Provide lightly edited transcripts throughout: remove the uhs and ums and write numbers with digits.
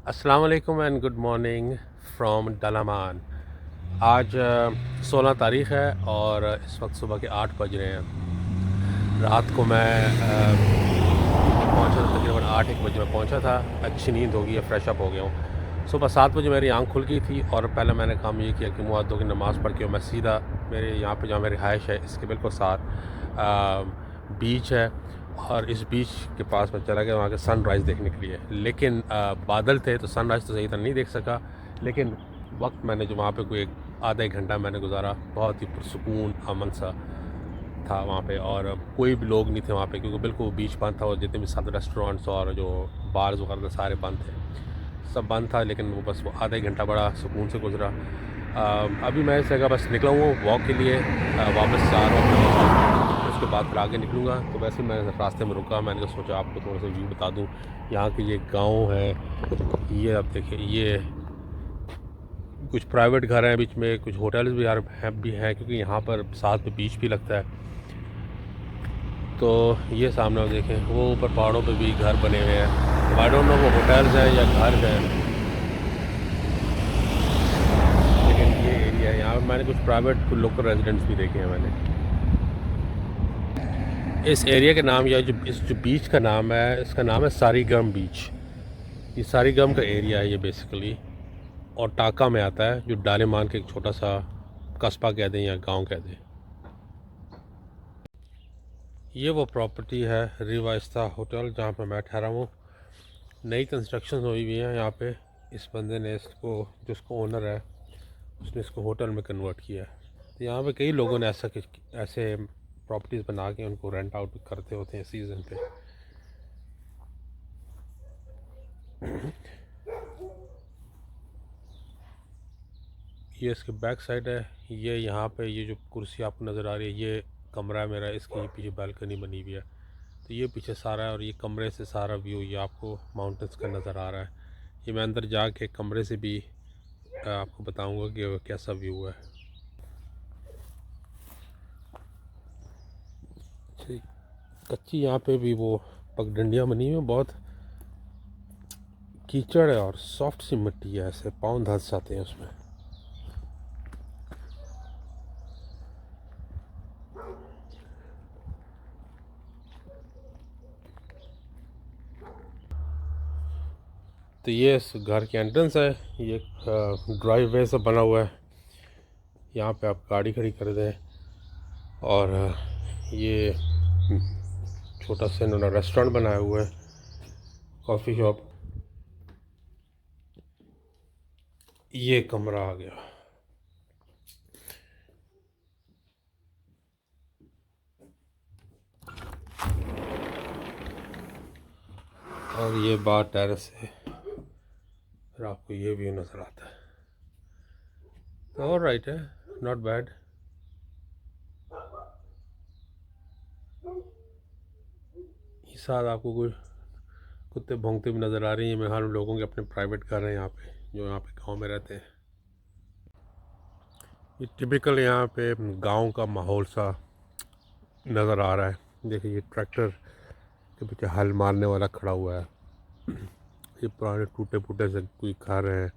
अस्सलाम वालेकुम and good morning from दलामान। आज 16 तारीख़ है और इस वक्त सुबह के 8 बज रहे हैं। रात को मैं पहुंचा था, तकरीबन 8-1 बजे मैं पहुंचा था। अच्छी नींद हो गई है, फ्रेश अप हो गया हूँ। सुबह 7 बजे मेरी आंख खुल गई थी और पहले मैंने काम ये किया कि मुअद्दों की नमाज़ पढ़ के मैं सीधा मेरे यहाँ पे जहाँ मेरी रिहाइश है इसके बिल्कुल साथ बीच है और इस बीच के पास मैं चला गया वहाँ के सनराइज़ देखने के लिए। लेकिन बादल थे तो सनराइज़ तो सही तरह नहीं देख सका। लेकिन वक्त मैंने जो वहाँ पे कोई आधा एक घंटा मैंने गुजारा, बहुत ही पुरसुकून अमन सा था वहाँ पे। और कोई भी लोग नहीं थे वहाँ पे क्योंकि बिल्कुल बीच बंद था और जितने भी सारे रेस्टोरेंट्स और जो बार्स वगैरह थे सारे बंद थे, सब बंद था। लेकिन वो बस वो आधा एक घंटा बड़ा सुकून से गुजरा। अभी मैं इस जगह बस निकला हूँ वॉक के लिए, वापस जा रहा हूँ। उसके बाद फिर आगे निकलूँगा। तो वैसे मैं रास्ते में रुका, मैंने तो सोचा आपको थोड़ा सा व्यू बता दूँ यहाँ के। ये गाँव है, ये आप देखिए, ये कुछ प्राइवेट घर हैं बीच में, कुछ होटल्स भी हैं क्योंकि यहाँ पर साथ में बीच भी लगता है। तो ये सामने आप देखें, वो ऊपर पहाड़ों पे भी घर बने हुए हैं। आई डोंट नो वो होटल्स हैं या घर हैं, लेकिन ये एरिया है। यहाँ पर मैंने कुछ प्राइवेट कुछ लोकल रेजिडेंट्स भी देखे हैं मैंने। इस एरिया के नाम या जो बीच का नाम है, इसका नाम है सारीगम बीच। ये सारीगम का एरिया है ये बेसिकली, और टाका में आता है, जो डालेमान के एक छोटा सा कस्बा कह दें या गांव कह दें। ये वो प्रॉपर्टी है रिवाइस्ता होटल जहाँ पे मैं ठहरा हूँ। नई कंस्ट्रक्शन हुई हुई है यहाँ पे। इस बंदे ने इसको, जो इसको ओनर है, उसने इसको होटल में कन्वर्ट किया है। तो यहाँ पे कई लोगों ने ऐसे प्रॉपर्टीज़ बना के उनको रेंट आउट करते होते हैं सीज़न पे। ये इसके बैक साइड है। ये यहाँ पे ये जो कुर्सी आपको नज़र आ रही है, ये कमरा है मेरा, इसकी ये पीछे बालकनी बनी हुई है। तो ये पीछे सारा है और ये कमरे से सारा व्यू ये आपको माउंटेंस का नज़र आ रहा है। ये मैं अंदर जाके कमरे से भी आपको बताऊंगा कि वो कैसा व्यू है। ठीक, कच्ची यहाँ पे भी वो पगडंडियाँ बनी हुई हैं, बहुत कीचड़ है और सॉफ्ट सी मिट्टी है, ऐसे पाँव धंस जाते हैं उसमें। तो ये इस घर की एंट्रेंस है। ये ड्राइव वे से बना हुआ है, यहाँ पे आप गाड़ी खड़ी कर दें। और ये छोटा सा इन्होंने रेस्टोरेंट बनाया हुआ है, कॉफ़ी शॉप। ये कमरा आ गया और ये बार टेरेस है, फिर आपको ये व्यू नज़र आता है। तो और राइट है, नॉट बैड। इस साथ आपको कुछ कुत्ते भौंकते भी नज़र आ रही हैं। मेरे ख्याल में लोगों के अपने प्राइवेट घर हैं यहाँ पे, जो यहाँ पे गांव में रहते हैं। ये टिपिकल यहाँ पे गांव का माहौल सा नज़र आ रहा है। देखिए, ये ट्रैक्टर के पीछे हल मारने वाला खड़ा हुआ है। ये पुराने टूटे फूटे से कोई घर हैं।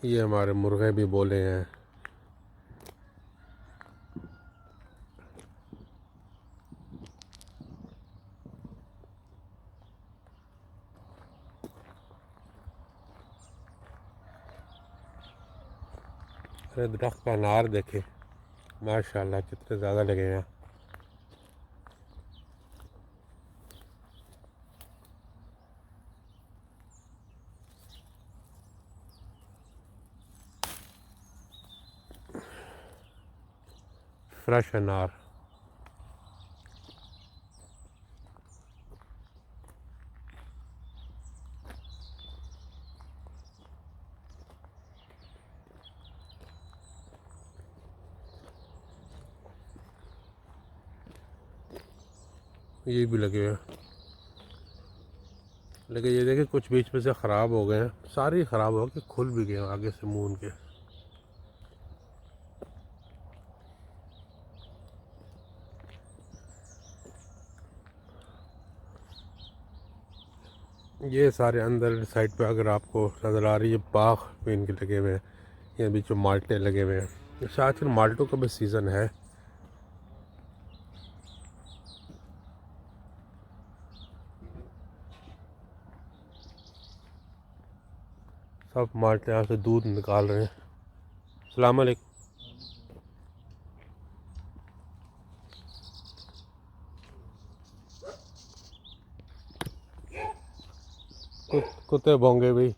ये हमारे मुर्गे भी बोले हैं। अरे दरख्त का अनार देखे, माशाल्लाह कितने ज़्यादा लगे हैं। फ्रेश अनार। ये भी लगे हैं, लेकिन ये देखिए कुछ बीच में से ख़राब हो गए हैं, सारे ख़राब हो के खुल भी गए आगे से मुँह उनके। ये सारे अंदर साइड पे अगर आपको नज़र आ रही है बाग पे इनके लगे हुए हैं, ये बीच में माल्टे लगे हुए हैं। शायद फिर माल्टों का भी सीज़न है। सब माल्टे यहाँ से दूध निकाल रहे हैं। अस्सलाम वालेकुम। कुत्ते भोंगे भी।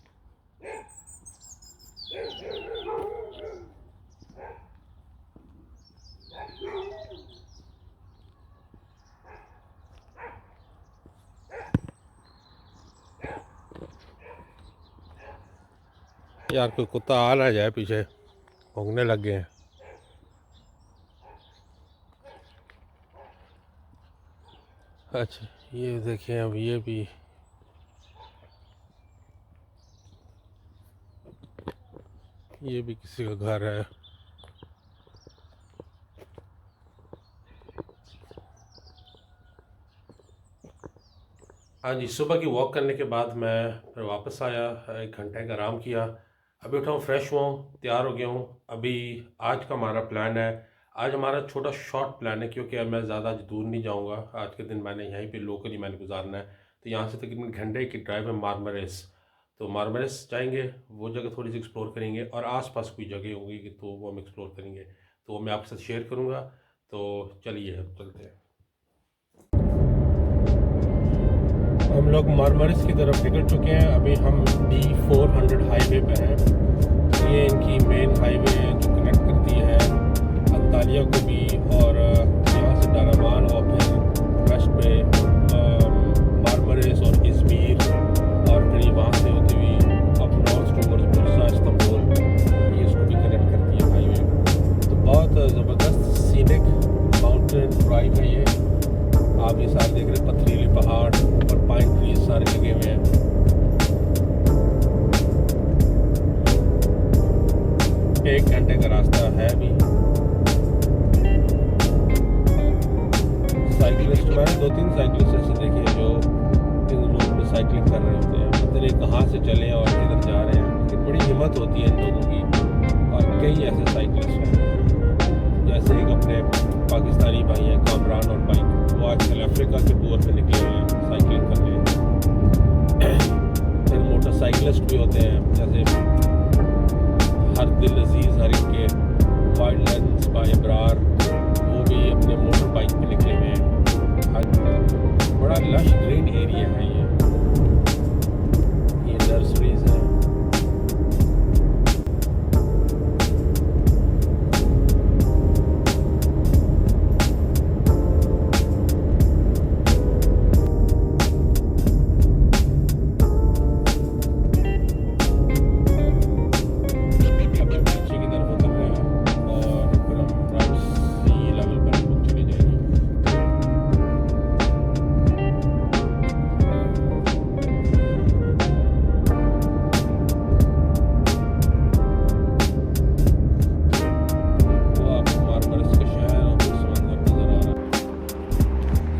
यार कोई कुत्ता आ ना जाए, पीछे भोंगने लग गए हैं। अच्छा ये देखिए, अब ये भी किसी का घर है। हाँ जी, सुबह की वॉक करने के बाद मैं फिर वापस आया, 1 घंटे का आराम किया। अभी उठा हूँ, फ्रेश हुआ हूँ, तैयार हो गया हूँ। अभी आज का हमारा प्लान है, आज हमारा छोटा शॉर्ट प्लान है, क्योंकि अब मैं ज़्यादा दूर नहीं जाऊँगा। आज के दिन मैंने यहीं पे लोकल ही मैंने गुजारना है। तो यहाँ से तकरीबन घंटे की ड्राइव है मारमरेस। तो मारमरेस जाएंगे, वो जगह थोड़ी सी एक्सप्लोर करेंगे, और आसपास कोई जगह होगी तो वो हम एक्सप्लोर करेंगे, तो वो मैं आपके साथ शेयर करूँगा। तो चलिए अब चलते हैं। हम लोग मारमरिस की तरफ निकल चुके हैं। अभी हम D400 हाईवे पे हैं। ये इनकी मेन हाईवे है जो कनेक्ट करती है अंतालिया को भी, और यहाँ से दारामान, और फिर वेस्ट पे मारमरिस और इज़मीर, और फिर ये वहाँ से होती हुई up north towards Bursa, Istanbul, ये इसको भी कनेक्ट करती है हाईवे। तो बहुत ज़बरदस्त सीनिक माउंटेन ड्राइव है ये। आप ये सारे देख रहे हैं, पथरीले पहाड़, ऊपर पाइन ट्रीज सारे लगे हुए हैं। 1 घंटे का रास्ता है अभी। साइकिलिस्ट, मैंने 2-3 साइकिलिस्ट ऐसे देखे जो इन रोड पे साइकिलिंग कर रहे होते हैं, पता नहीं कहाँ से चले और किधर जा रहे हैं, लेकिन बड़ी हिम्मत होती है इन लोगों की। और कई ऐसे साइकिलिस्ट हैं, जैसे एक अपने पाकिस्तानी भाई हैं कामरान और बाइक, वो आजकल अफ्रीका के टूर पे निकले हुए हैं साइकिलिंग करने। फिर मोटरसाइकिलिस्ट भी होते हैं, जैसे हरदिल अजीज़ हरिक के वाइल्ड लाइन्स बाय इब्रार, वो भी अपने मोटर बाइक पे निकले हुए हैं। बड़ा लश ग्रीन एरिया है ये नर्सरीज हैं।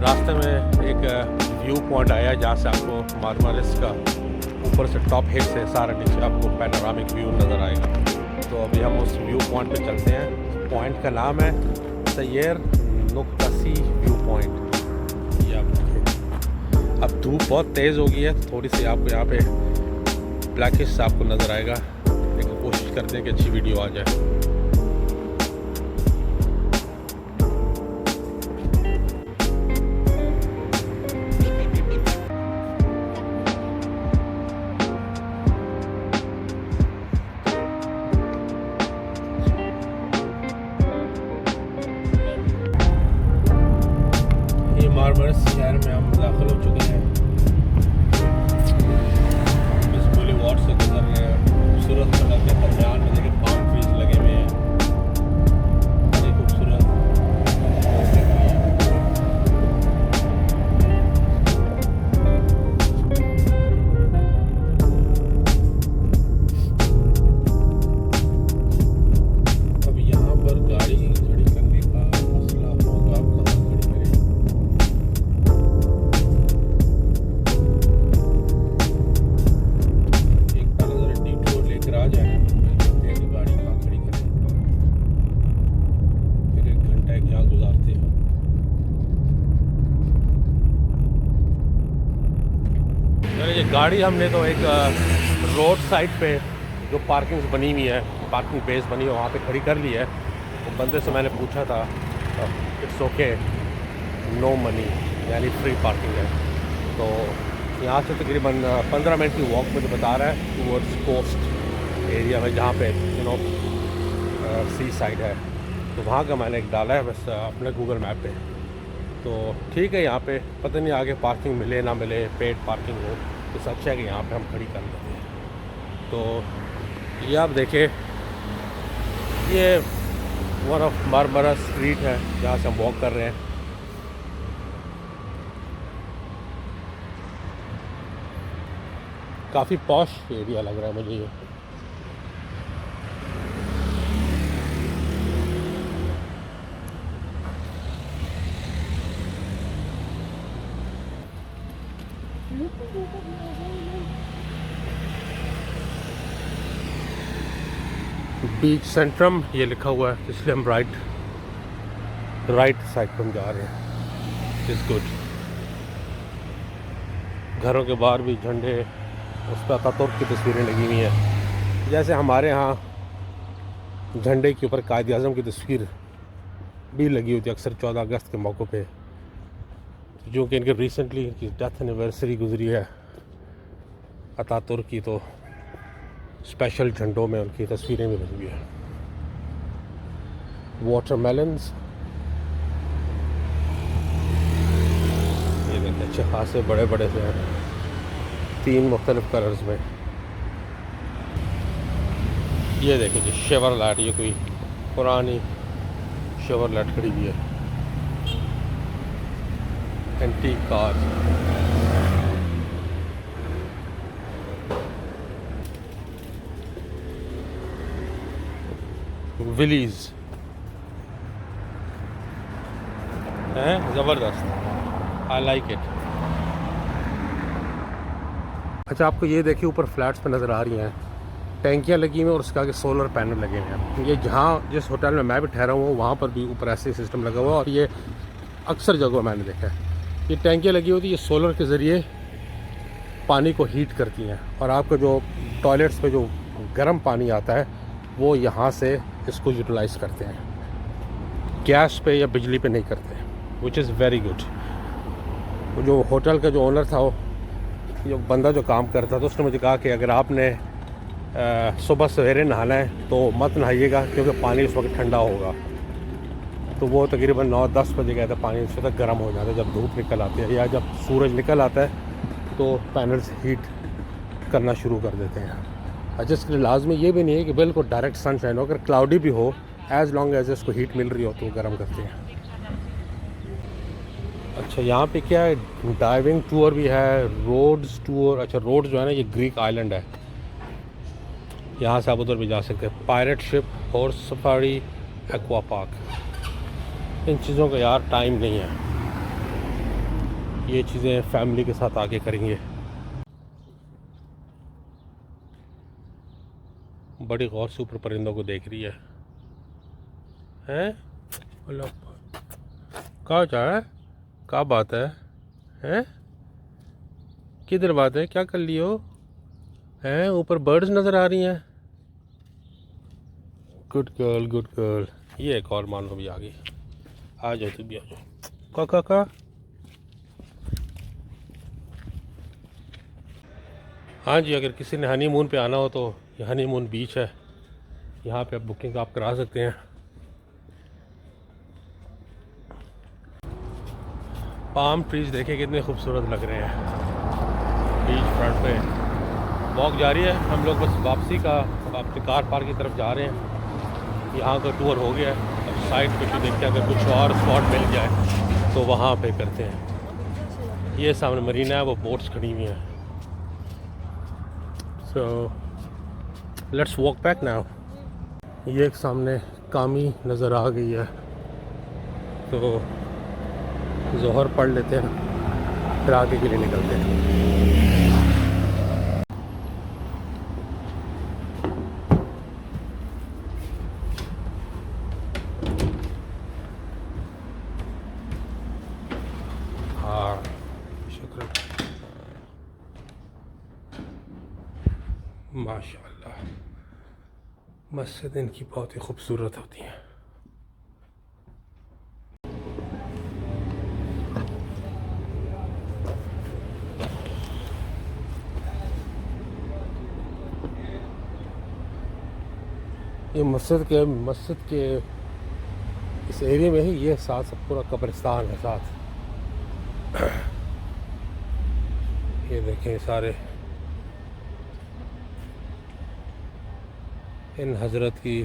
रास्ते में एक व्यू पॉइंट आया जहाँ से आपको मारमरिस का ऊपर से टॉप हिट से सारा नीचे आपको पैनोरामिक व्यू नज़र आएगा। तो अभी हम उस व्यू पॉइंट पे चलते हैं। पॉइंट का नाम है सैयर नुक्तासी व्यू पॉइंट। ये आप देखिए, अब धूप बहुत तेज़ हो गई है, तो थोड़ी सी आपको यहाँ पे ब्लैकिश आपको नज़र आएगा, लेकिन कोशिश करते हैं कि अच्छी वीडियो आ जाए। मारमरिस शहर में हम दाखिल हो चुके हैं। इस बूलीवार्ड से गुजर रहे हैं। खूबसूरत सड़क के दरमियान में देखिए पाम ट्रीज लगे हुए हैं, बड़ी खूबसूरत। अब यहाँ पर गाड़ी खड़ी करने का मसला होगा, आप कहाँ खड़ी करें। ये गाड़ी हमने तो एक रोड साइड पे जो पार्किंग बनी हुई है, पार्किंग बेस बनी है, वहाँ पे खड़ी कर ली है। वो बंदे से मैंने पूछा था, इट्स ओके, नो मनी, यानी फ्री पार्किंग है। तो यहाँ से तकरीबन 15 मिनट की वॉक मुझे बता रहा है टूवर्ड्स कोस्ट एरिया में, जहाँ पे सी साइड है। तो वहाँ का मैंने एक डाला है बस अपने गूगल मैप पे। तो ठीक है, यहाँ पे पता नहीं आगे पार्किंग मिले ना मिले, पेड पार्किंग हो, तो अच्छा है कि यहाँ पे हम खड़ी कर लेते हैं। तो ये आप देखें, ये वन ऑफ मारमरा स्ट्रीट है जहाँ से हम वॉक कर रहे हैं। काफ़ी पॉश एरिया लग रहा है मुझे ये। बीच सेंट्रम ये लिखा हुआ है, इसलिए हम राइट साइड पर हम जा रहे हैं। It's good. घरों के बाहर भी झंडे, उस पर अतातुर्क की तस्वीरें लगी हुई हैं। जैसे हमारे यहाँ झंडे के ऊपर कायद आज़म की तस्वीर भी लगी होती है अक्सर 14 अगस्त के मौक़ों पे, जो कि इनके रिसेंटली इनकी डेथ एनिवर्सरी गुजरी है अतातुर्क की, तो स्पेशल झंडों में उनकी तस्वीरें भी लगी हुई है। वाटरमेलन्स, ये देखिए अच्छे खासे बड़े बड़े से हैं, 3 मुख्तलिफ कलर्स में। ये देखिए जी शेवरलेट, ये कोई पुरानी शेवरलेट खड़ी हुई है, एंटीक कार। विलीज हैं, ज़बरदस्त, आई लाइक इट। अच्छा, आपको ये देखिए ऊपर फ्लैट्स पे नज़र आ रही हैं, टैंकियाँ लगी हुई हैं और उसके आगे सोलर पैनल लगे हुए हैं। ये जहाँ जिस होटल में मैं भी ठहरा हुआ हूँ वहाँ पर भी ऊपर ऐसे सिस्टम लगा हुआ है, और ये अक्सर जगह मैंने देखा है। ये टैंकियाँ लगी होती है, ये सोलर के ज़रिए पानी को हीट करती हैं, और आपका जो टॉयलेट्स पे जो गर्म पानी आता है वो यहाँ से इसको यूटिलाइज़ करते हैं, गैस पे या बिजली पे नहीं करते, विच इज़ वेरी गुड। जो होटल का जो ओनर था, वो जो बंदा जो काम करता था, उसने मुझे कहा कि अगर आपने सुबह सवेरे नहाना है तो मत नहाइएगा, क्योंकि पानी उस वक्त ठंडा होगा। तो वो तकरीबन 9-10 बजे गया था, पानी उस वक्त गर्म हो जाता है जब धूप निकल आती है, या जब सूरज निकल आता है तो पैनल्स हीट करना शुरू कर देते हैं। अच्छा, इसके लिए लाजमी ये भी नहीं है कि बिल्कुल डायरेक्ट सनशाइन हो, अगर क्लाउडी भी हो, एज़ लॉन्ग एज इसको हीट मिल रही हो तो वो गर्म करते हैं। अच्छा, यहाँ पे क्या है, डाइविंग टूर भी है, रोड्स टूर। अच्छा, रोड्स जो है ना, ये ग्रीक आइलैंड है, यहाँ से आप उधर भी जा सकते हैं। Pirate ship, horse safari, aqua park. इन चीज़ों का यार टाइम नहीं है, ये चीज़ें फैमिली के साथ आके करेंगे। बड़ी गौर से ऊपर परिंदों को देख रही है, हैं? कहाँ जा रहा है, क्या बात है, हैं? किधर बात है, क्या कर लियो हैं? ऊपर बर्ड्स नज़र आ रही हैं। Good girl, good girl. ये एक और मान लो भी आ गई, आ जाओ, तू भी आ जाओ। का हाँ जी, अगर किसी ने हनीमून पे आना हो तो ये हनीमून बीच है, यहाँ पे बुकिंग आप करा सकते हैं। पाम ट्रीज देखें कितने खूबसूरत लग रहे हैं बीच फ्रंट पे। वॉक जारी है, हम लोग बस वापसी कार पार्क की तरफ जा रहे हैं। यहाँ का टूर हो गया है, अब साइड पे देखते हैं, अगर कुछ और स्पॉट मिल जाए तो वहाँ पे करते हैं। ये सामने मरीना है, वो बोट्स खड़ी हुई हैं। So let's walk back now. ये एक सामने कामी नज़र आ गई है, तो ज़ोहर पढ़ लेते हैं, फिर आगे के लिए निकलते हैं। हाँ, शुक्र। माशाअल्लाह मस्जिद इनकी बहुत ही खूबसूरत होती हैं। ये मस्जिद के इस एरिया में ही ये साथ सब पूरा कब्रिस्तान है साथ। ये देखें सारे इन हज़रत की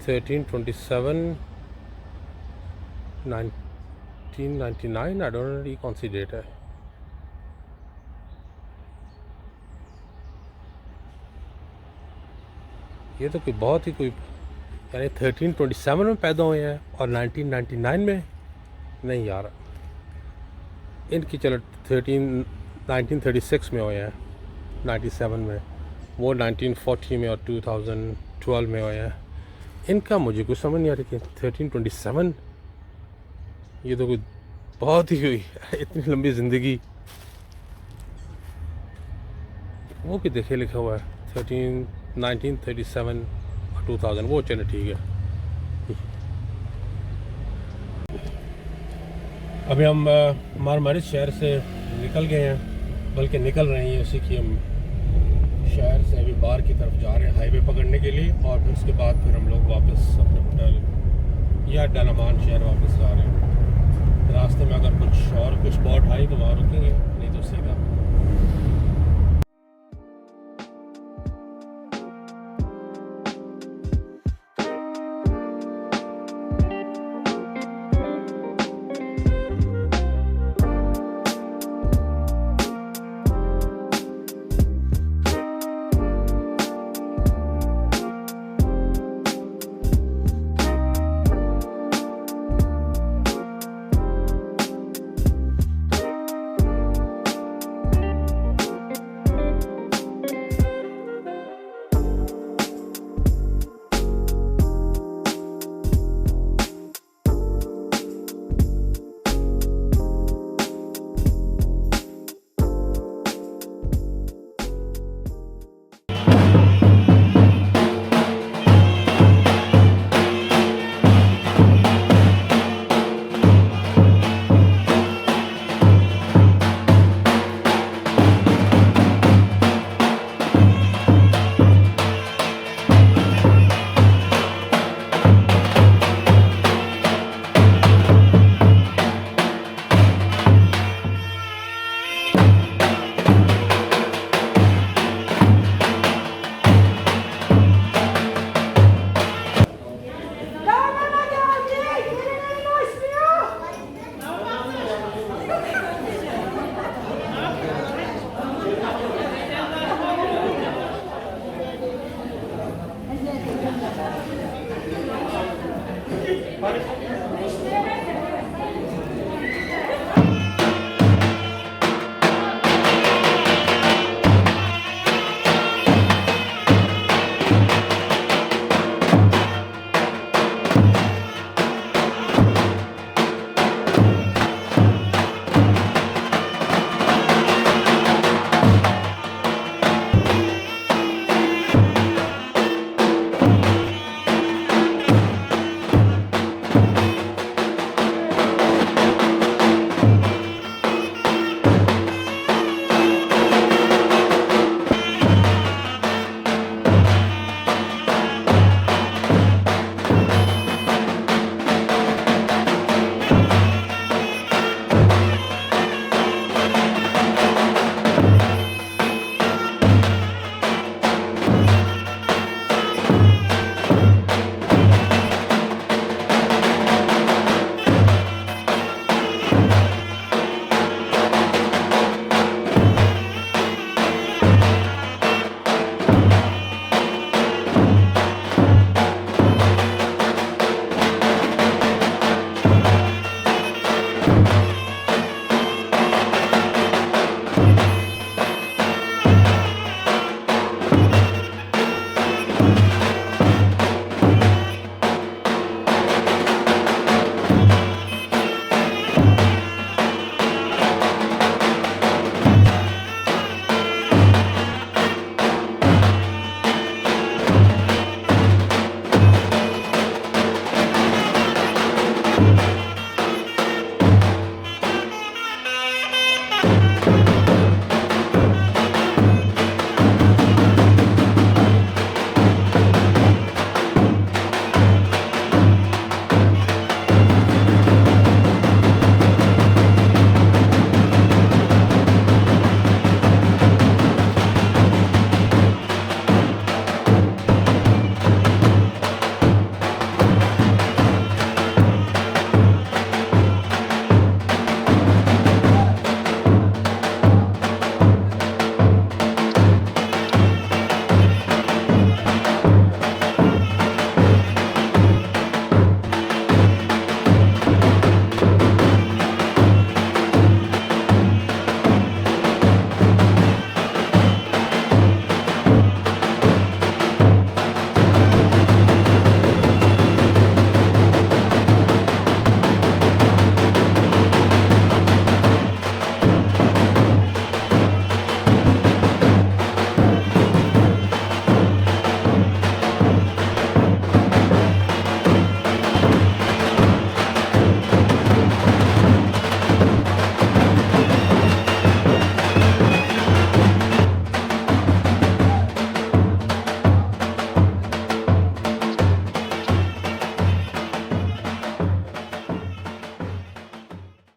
1327 1999 आई डोंट नो ये कौन सी डेट है। ये तो कोई बहुत ही कोई यानी 1327 में पैदा हुए हैं और 1999 में नहीं यार, इनकी चलो 1936 में हुए हैं, 97 में, वो 1940 में और 2012 में हुए हैं। इनका मुझे कुछ समझ नहीं आ रही थी 1327, ये तो कोई बहुत ही हुई इतनी लंबी ज़िंदगी। वो भी देखे लिखा हुआ है 1937 और 2000, वो चले ठीक है। अभी हम मारमारिस शहर से निकल गए हैं, बल्कि निकल रहे हैं उसी की, हम शहर से अभी बाहर की तरफ जा रहे हैं हाईवे पकड़ने के लिए, और फिर उसके बाद फिर हम लोग वापस अपने होटल या डलामान शहर वापस जा रहे हैं। रास्ते में अगर कुछ स्पॉट आई तो वहाँ रुकेंगे, नहीं तो सीधा